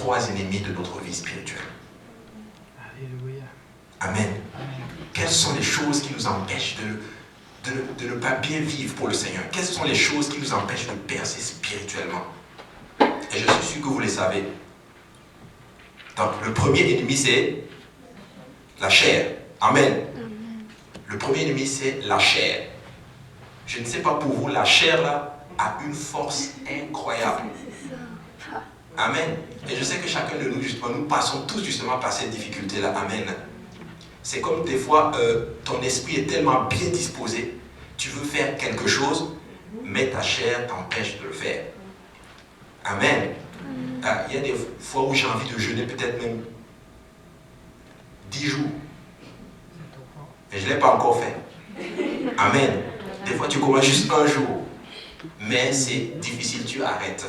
trois ennemis de notre vie spirituelle. Alléluia. Amen. Quelles sont les choses qui nous empêchent de ne pas bien vivre pour le Seigneur? Quelles sont les choses qui nous empêchent de percer spirituellement? Et je suis sûr que vous les savez. Donc, le premier ennemi, c'est la chair. Amen. Le premier ennemi, c'est la chair. Je ne sais pas pour vous, la chair, là, a une force incroyable. Amen. Et je sais que chacun de nous, justement, nous passons tous justement par cette difficulté-là. Amen. C'est comme des fois, ton esprit est tellement bien disposé, tu veux faire quelque chose, mais ta chair t'empêche de le faire. Amen. Il y a des fois où j'ai envie de jeûner peut-être même 10 jours. Et je ne l'ai pas encore fait. Amen. Des fois tu commences juste un jour. Mais c'est difficile, tu arrêtes.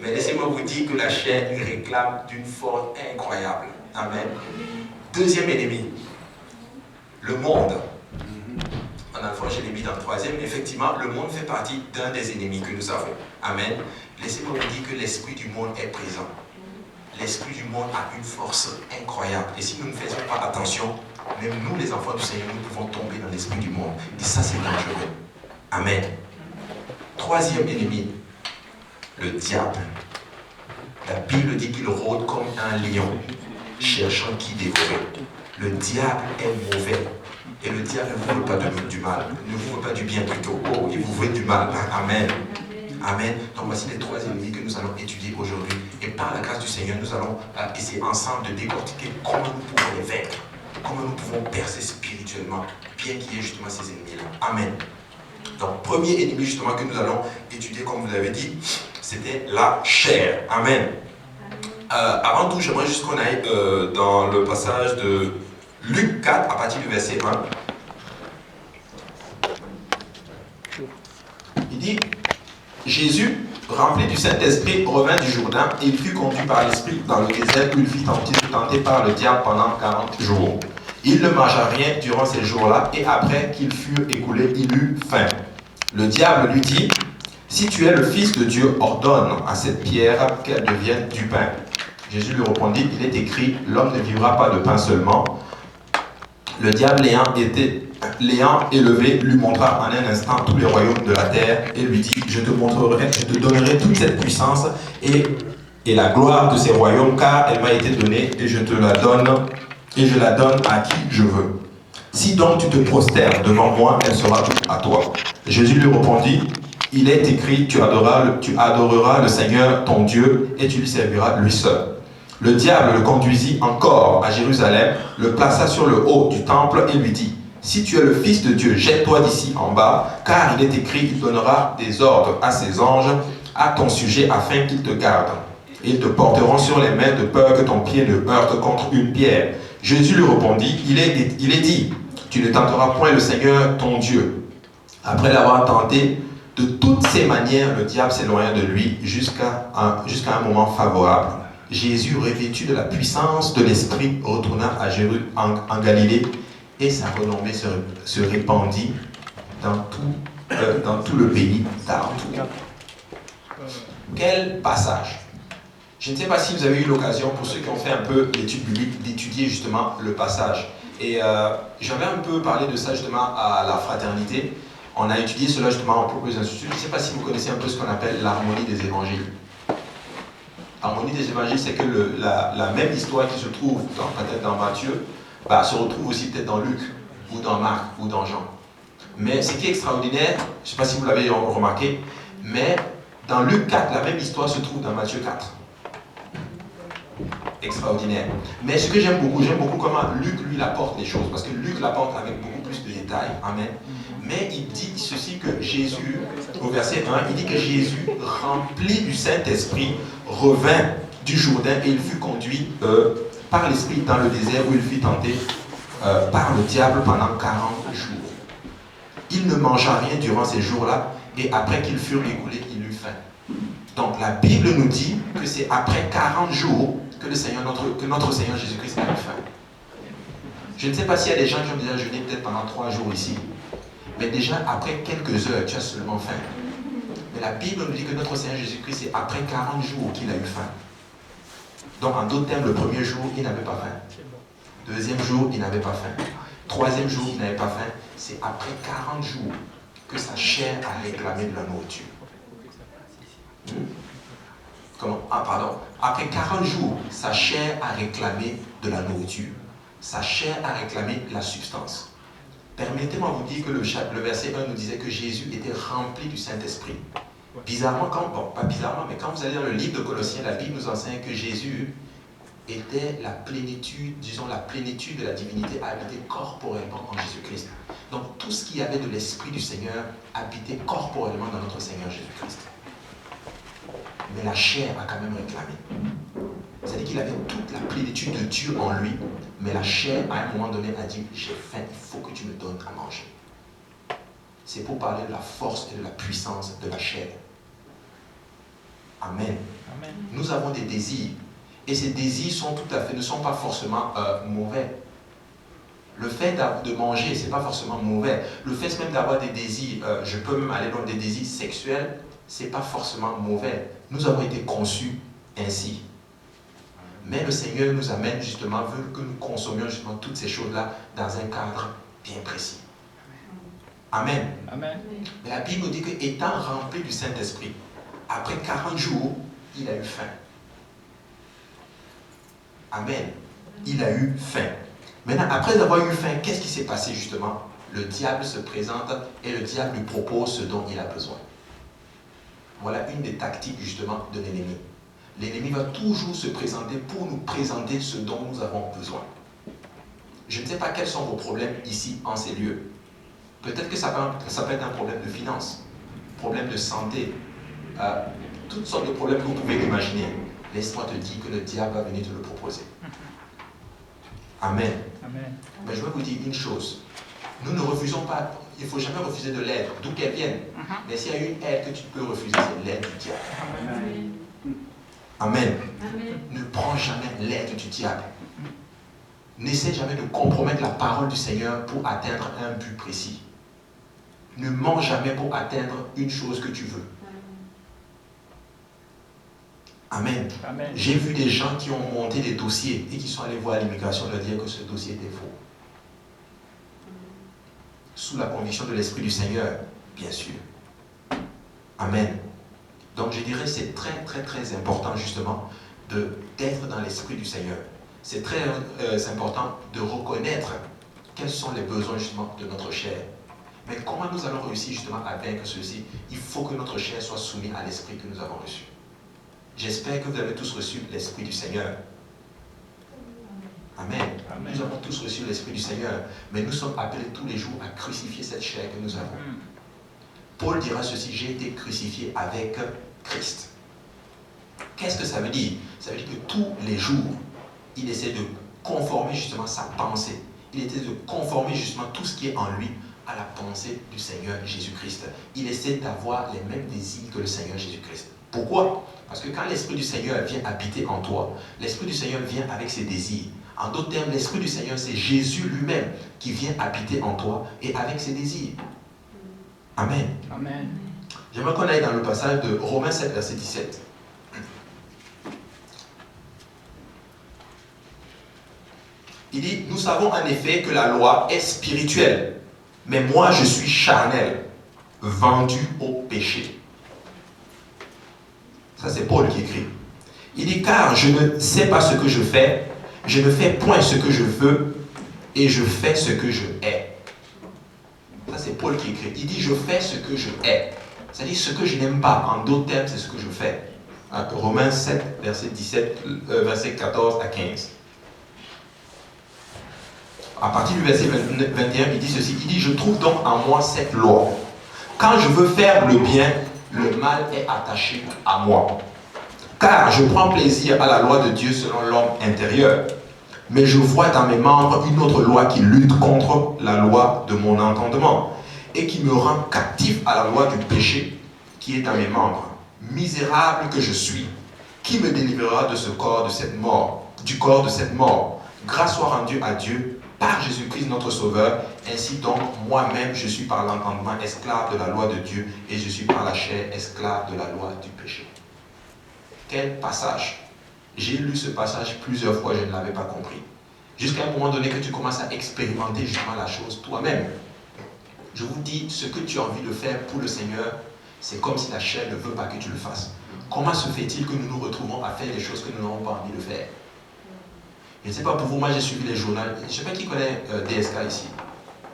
Mais laissez-moi vous dire que la chair lui réclame d'une force incroyable. Amen. Deuxième ennemi, le monde. En alpha, je l'ai mis dans le troisième. Effectivement, le monde fait partie d'un des ennemis que nous avons. Amen. Laissez-moi vous dire que l'esprit du monde est présent. L'esprit du monde a une force incroyable. Et si nous ne faisons pas attention, même nous, les enfants du Seigneur, nous pouvons tomber dans l'esprit du monde. Et ça, c'est dangereux. Amen. Troisième ennemi, le diable. La Bible dit qu'il rôde comme un lion, cherchant qui dévorer. Le diable est mauvais. Et le diable ne vous veut pas du mal. Ne vous veut pas du bien plutôt. Oh, il vous veut du mal. Amen. Amen. Donc voici les trois ennemis que nous allons étudier aujourd'hui. Et par la grâce du Seigneur, nous allons essayer ensemble de décortiquer comment nous pouvons les vaincre. Comment nous pouvons percer spirituellement, bien qu'il y ait justement ces ennemis-là. Amen. Donc, premier ennemi justement que nous allons étudier, comme vous l'avez dit, c'était la chair. Amen. Avant tout, j'aimerais juste qu'on aille dans le passage de Luc 4, à partir du verset 1. Il dit, Jésus, rempli du Saint-Esprit, revint du Jourdain et il fut conduit par l'Esprit dans le désert où il fut tenté par le diable pendant 40 jours. Il ne mangea rien durant ces jours-là et après qu'il fut écoulé, il eut faim. Le diable lui dit, si tu es le Fils de Dieu, ordonne à cette pierre qu'elle devienne du pain. Jésus lui répondit, il est écrit, l'homme ne vivra pas de pain seulement. Le diable l'ayant élevé, lui montra en un instant tous les royaumes de la terre et lui dit, je te donnerai toute cette puissance et la gloire de ces royaumes, car elle m'a été donnée et je la donne à qui je veux. Si donc tu te prosternes devant moi, elle sera toute à toi. Jésus lui répondit, il est écrit, tu adoreras le Seigneur ton Dieu et tu lui serviras lui seul. Le diable le conduisit encore à Jérusalem, le plaça sur le haut du temple et lui dit, si tu es le Fils de Dieu, jette-toi d'ici en bas, car il est écrit, il donnera des ordres à ses anges à ton sujet afin qu'ils te gardent. Et ils te porteront sur les mains de peur que ton pied ne heurte contre une pierre. Jésus lui répondit, il est dit, tu ne tenteras point le Seigneur ton Dieu. Après l'avoir tenté, de toutes ces manières, le diable s'éloigna de lui jusqu'à un moment favorable. Jésus, revêtu de la puissance de l'Esprit, retourna en Galilée et sa renommée se répandit dans tout le pays d'Alentour. Quel passage! Je ne sais pas si vous avez eu l'occasion, pour ceux qui ont fait un peu l'étude biblique, d'étudier justement le passage. Et j'avais un peu parlé de ça justement à la fraternité. On a étudié cela justement en Purpose Institute. Je ne sais pas si vous connaissez un peu ce qu'on appelle l'harmonie des évangiles. L'harmonie des évangiles, c'est que la même histoire qui se trouve peut-être dans Matthieu, se retrouve aussi peut-être dans Luc, ou dans Marc, ou dans Jean. Mais ce qui est extraordinaire, je ne sais pas si vous l'avez remarqué, mais dans Luc 4, la même histoire se trouve dans Matthieu 4. Extraordinaire. Mais ce que j'aime beaucoup comment Luc, lui, apporte les choses, parce que Luc l'apporte avec beaucoup plus de détails. Amen. Mais il dit ceci que Jésus, au verset 1, il dit que Jésus, rempli du Saint-Esprit, revint du Jourdain et il fut conduit par l'Esprit dans le désert où il fut tenté par le diable pendant 40 jours. Il ne mangea rien durant ces jours-là et après qu'ils furent écoulés, il eut faim. Donc la Bible nous dit que c'est après 40 jours que notre Seigneur Jésus-Christ a eu faim. Je ne sais pas s'il y a des gens qui ont déjà jeûné peut-être pendant 3 jours ici. Mais déjà, après quelques heures, tu as seulement faim. Mais la Bible nous dit que notre Seigneur Jésus-Christ, c'est après 40 jours qu'il a eu faim. Donc en d'autres termes, le premier jour, il n'avait pas faim. Deuxième jour, il n'avait pas faim. Troisième jour, il n'avait pas faim. C'est après 40 jours que sa chair a réclamé de la nourriture. Comment? Ah, pardon. Après 40 jours, sa chair a réclamé de la nourriture. Sa chair a réclamé la substance. Permettez-moi de vous dire que le verset 1 nous disait que Jésus était rempli du Saint-Esprit. Bizarrement, pas bizarrement, mais quand vous allez dans le livre de Colossiens, la Bible nous enseigne que Jésus était la plénitude, disons la plénitude de la divinité habitée corporellement en Jésus-Christ. Donc tout ce qui avait de l'Esprit du Seigneur habitait corporellement dans notre Seigneur Jésus-Christ. Mais la chair a quand même réclamé. C'est-à-dire qu'il avait toute la plénitude de Dieu en lui, mais la chair, à un moment donné, a dit, j'ai faim, il faut que tu me donnes à manger. C'est pour parler de la force et de la puissance de la chair. Amen. Amen. Nous avons des désirs, et ces désirs ne sont pas forcément mauvais. Le fait de manger, ce n'est pas forcément mauvais. Le fait même d'avoir des désirs, je peux même aller dans des désirs sexuels, ce n'est pas forcément mauvais. Nous avons été conçus ainsi. Mais le Seigneur nous amène justement, veut que nous consommions justement toutes ces choses-là dans un cadre bien précis. Amen. Amen. Mais la Bible nous dit qu'étant rempli du Saint-Esprit, après 40 jours, il a eu faim. Amen. Il a eu faim. Maintenant, après avoir eu faim, qu'est-ce qui s'est passé justement? Le diable se présente et le diable lui propose ce dont il a besoin. Voilà une des tactiques justement de l'ennemi. L'ennemi va toujours se présenter pour nous présenter ce dont nous avons besoin. Je ne sais pas quels sont vos problèmes ici, en ces lieux. Peut-être que ça peut être un problème de finances, problème de santé, toutes sortes de problèmes que vous pouvez imaginer. Laisse-moi te dire que le diable va venir te le proposer. Amen. Amen. Mais je vais vous dire une chose. Nous ne refusons pas, il ne faut jamais refuser de l'aide, d'où qu'elle vienne. Mais s'il y a une aide que tu peux refuser, c'est l'aide du diable. Amen. Amen. Amen. Ne prends jamais l'aide du diable. N'essaie jamais de compromettre la parole du Seigneur pour atteindre un but précis. Ne mens jamais pour atteindre une chose que tu veux. Amen. Amen. J'ai vu des gens qui ont monté des dossiers et qui sont allés voir l'immigration leur dire que ce dossier était faux. Sous la conviction de l'Esprit du Seigneur, bien sûr. Amen. Donc je dirais que c'est très très très important justement d'être dans l'Esprit du Seigneur. C'est très important de reconnaître quels sont les besoins justement de notre chair. Mais comment nous allons réussir justement à vaincre ceci? Il faut que notre chair soit soumise à l'Esprit que nous avons reçu. J'espère que vous avez tous reçu l'Esprit du Seigneur. Amen. Amen. Nous avons tous reçu l'Esprit du Seigneur, mais nous sommes appelés tous les jours à crucifier cette chair que nous avons. Paul dira ceci, j'ai été crucifié avec Christ. Qu'est-ce que ça veut dire? Ça veut dire que tous les jours, il essaie de conformer justement sa pensée. Il essaie de conformer justement tout ce qui est en lui à la pensée du Seigneur Jésus-Christ. Il essaie d'avoir les mêmes désirs que le Seigneur Jésus-Christ. Pourquoi? Parce que quand l'Esprit du Seigneur vient habiter en toi, l'Esprit du Seigneur vient avec ses désirs. En d'autres termes, l'Esprit du Seigneur, c'est Jésus lui-même qui vient habiter en toi et avec ses désirs. Amen. Amen. J'aimerais qu'on aille dans le passage de Romains 7, verset 17. Il dit, nous savons en effet que la loi est spirituelle, mais moi je suis charnel, vendu au péché. Ça c'est Paul qui écrit. Il dit, car je ne sais pas ce que je fais, je ne fais point ce que je veux, et je fais ce que je hais. Ça c'est Paul qui écrit. Il dit, je fais ce que je hais. C'est-à-dire ce que je n'aime pas. En d'autres termes, c'est ce que je fais. Romains 7, verset 14 à 15. À partir du verset 21, il dit ceci. Il dit, je trouve donc en moi cette loi. Quand je veux faire le bien, le mal est attaché à moi. Car je prends plaisir à la loi de Dieu selon l'homme intérieur. Mais je vois dans mes membres une autre loi qui lutte contre la loi de mon entendement et qui me rend captif à la loi du péché qui est dans mes membres. Misérable que je suis, qui me délivrera de ce corps de cette mort, du corps de cette mort? Grâce soit rendue à Dieu par Jésus-Christ notre Sauveur. Ainsi donc, moi-même, je suis par l'entendement esclave de la loi de Dieu et je suis par la chair esclave de la loi du péché. Quel passage! J'ai lu ce passage plusieurs fois, je ne l'avais pas compris. Jusqu'à un moment donné que tu commences à expérimenter justement la chose toi-même. Je vous dis, ce que tu as envie de faire pour le Seigneur, c'est comme si la chair ne veut pas que tu le fasses. Comment se fait-il que nous nous retrouvons à faire des choses que nous n'avons pas envie de faire? Je ne sais pas pour vous, moi j'ai suivi les journaux. Je ne sais pas qui connaît DSK ici,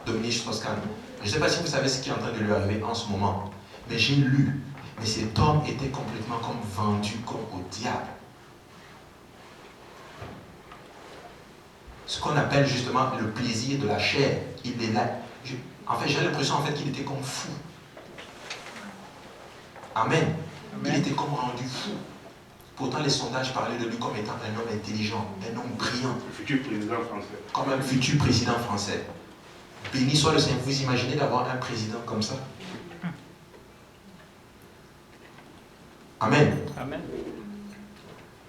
Dominique Strauss-Kahn. Je ne sais pas si vous savez ce qui est en train de lui arriver en ce moment. Mais j'ai lu. Mais cet homme était complètement comme vendu comme au diable. Ce qu'on appelle justement le plaisir de la chair. Il est là. En fait, j'ai l'impression en fait, qu'il était comme fou. Amen. Il était comme rendu fou. Pourtant, les sondages parlaient de lui comme étant un homme intelligent, un homme brillant. Le futur président français. Comme un futur président français. Béni soit le Seigneur. Vous imaginez d'avoir un président comme ça? Amen. Amen.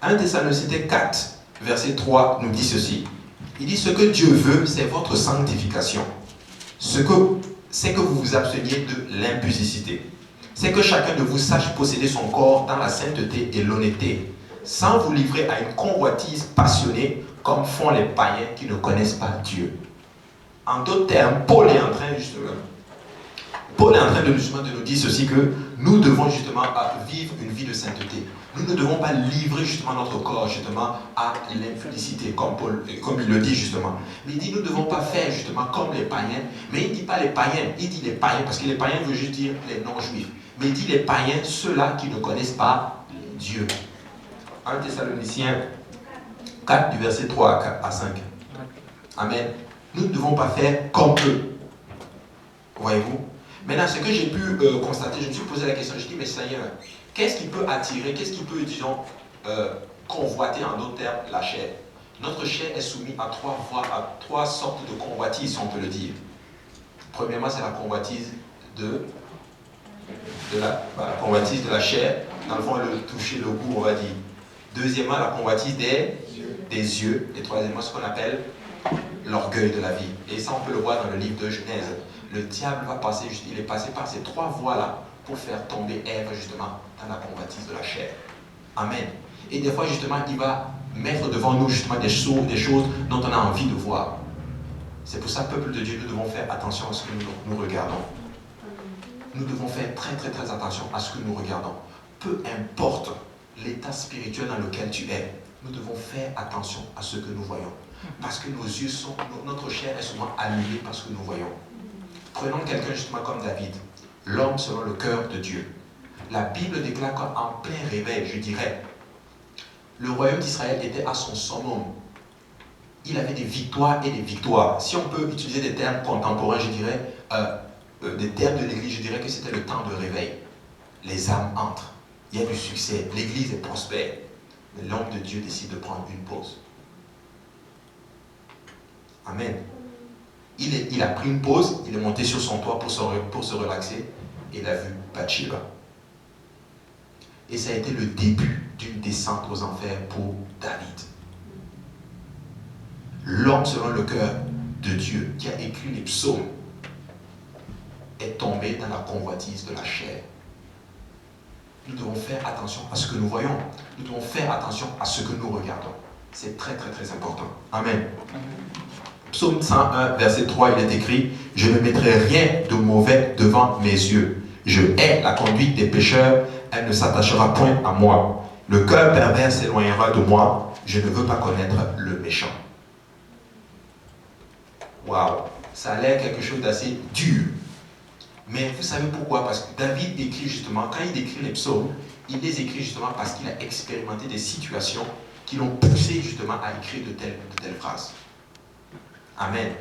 1 Thessaloniciens 4, verset 3 nous dit ceci. Il dit, ce que Dieu veut, c'est votre sanctification. C'est que vous vous absteniez de l'impudicité. C'est que chacun de vous sache posséder son corps dans la sainteté et l'honnêteté, sans vous livrer à une convoitise passionnée, comme font les païens qui ne connaissent pas Dieu. En d'autres termes, Paul est en train justement de nous dire ceci, que nous devons justement vivre une vie de sainteté. Nous ne devons pas livrer justement notre corps justement à l'impudicité, comme il le dit justement. Mais il dit, nous ne devons pas faire justement comme les païens. Mais il ne dit pas les païens, il dit les païens, parce que les païens veut juste dire les non-juifs. Mais il dit les païens, ceux-là qui ne connaissent pas Dieu. 1 Thessaloniciens 4 du verset 3 à 5. Amen. Nous ne devons pas faire comme eux. Voyez-vous? Maintenant, ce que j'ai pu constater, je me suis posé la question, je dis, mais Seigneur, qu'est-ce qui peut attirer, qu'est-ce qui peut, disons, convoiter en d'autres termes la chair? Notre chair est soumise à trois sortes de convoitises, si on peut le dire. Premièrement, c'est la convoitise de la chair, dans le fond, le toucher, le goût, on va dire. Deuxièmement, la convoitise des yeux. Et troisièmement, ce qu'on appelle l'orgueil de la vie. Et ça, on peut le voir dans le livre de Genèse. Le diable il est passé par ces trois voies-là pour faire tomber Ève, justement, dans la convoitise de la chair. Amen. Et des fois, justement, il va mettre devant nous, justement, des choses dont on a envie de voir. C'est pour ça, peuple de Dieu, nous devons faire attention à ce que nous regardons. Nous devons faire très, très, très attention à ce que nous regardons. Peu importe l'état spirituel dans lequel tu es, nous devons faire attention à ce que nous voyons. Parce que nos yeux notre chair est souvent allumée par ce que nous voyons. Prenons quelqu'un justement comme David, l'homme selon le cœur de Dieu. La Bible déclare qu'en plein réveil, je dirais, le royaume d'Israël était à son summum. Il avait des victoires et des victoires. Si on peut utiliser des termes contemporains, je dirais, des termes de l'Église, je dirais que c'était le temps de réveil. Les âmes entrent, il y a du succès, l'Église est prospère. Mais l'homme de Dieu décide de prendre une pause. Amen. Il a pris une pause, il est monté sur son toit pour se relaxer, et il a vu Bathsheba. Et ça a été le début d'une descente aux enfers pour David. L'homme selon le cœur de Dieu, qui a écrit les psaumes, est tombé dans la convoitise de la chair. Nous devons faire attention à ce que nous voyons. Nous devons faire attention à ce que nous regardons. C'est très, très, très important. Amen. Psaume 101, verset 3, il est écrit « Je ne mettrai rien de mauvais devant mes yeux. Je hais la conduite des pécheurs, elle ne s'attachera point à moi. Le cœur pervers s'éloignera de moi. Je ne veux pas connaître le méchant. » Waouh, ça a l'air quelque chose d'assez dur. Mais vous savez pourquoi? Parce que David écrit justement, quand il écrit les psaumes, il les écrit justement parce qu'il a expérimenté des situations qui l'ont poussé justement à écrire de telles phrases. Amen.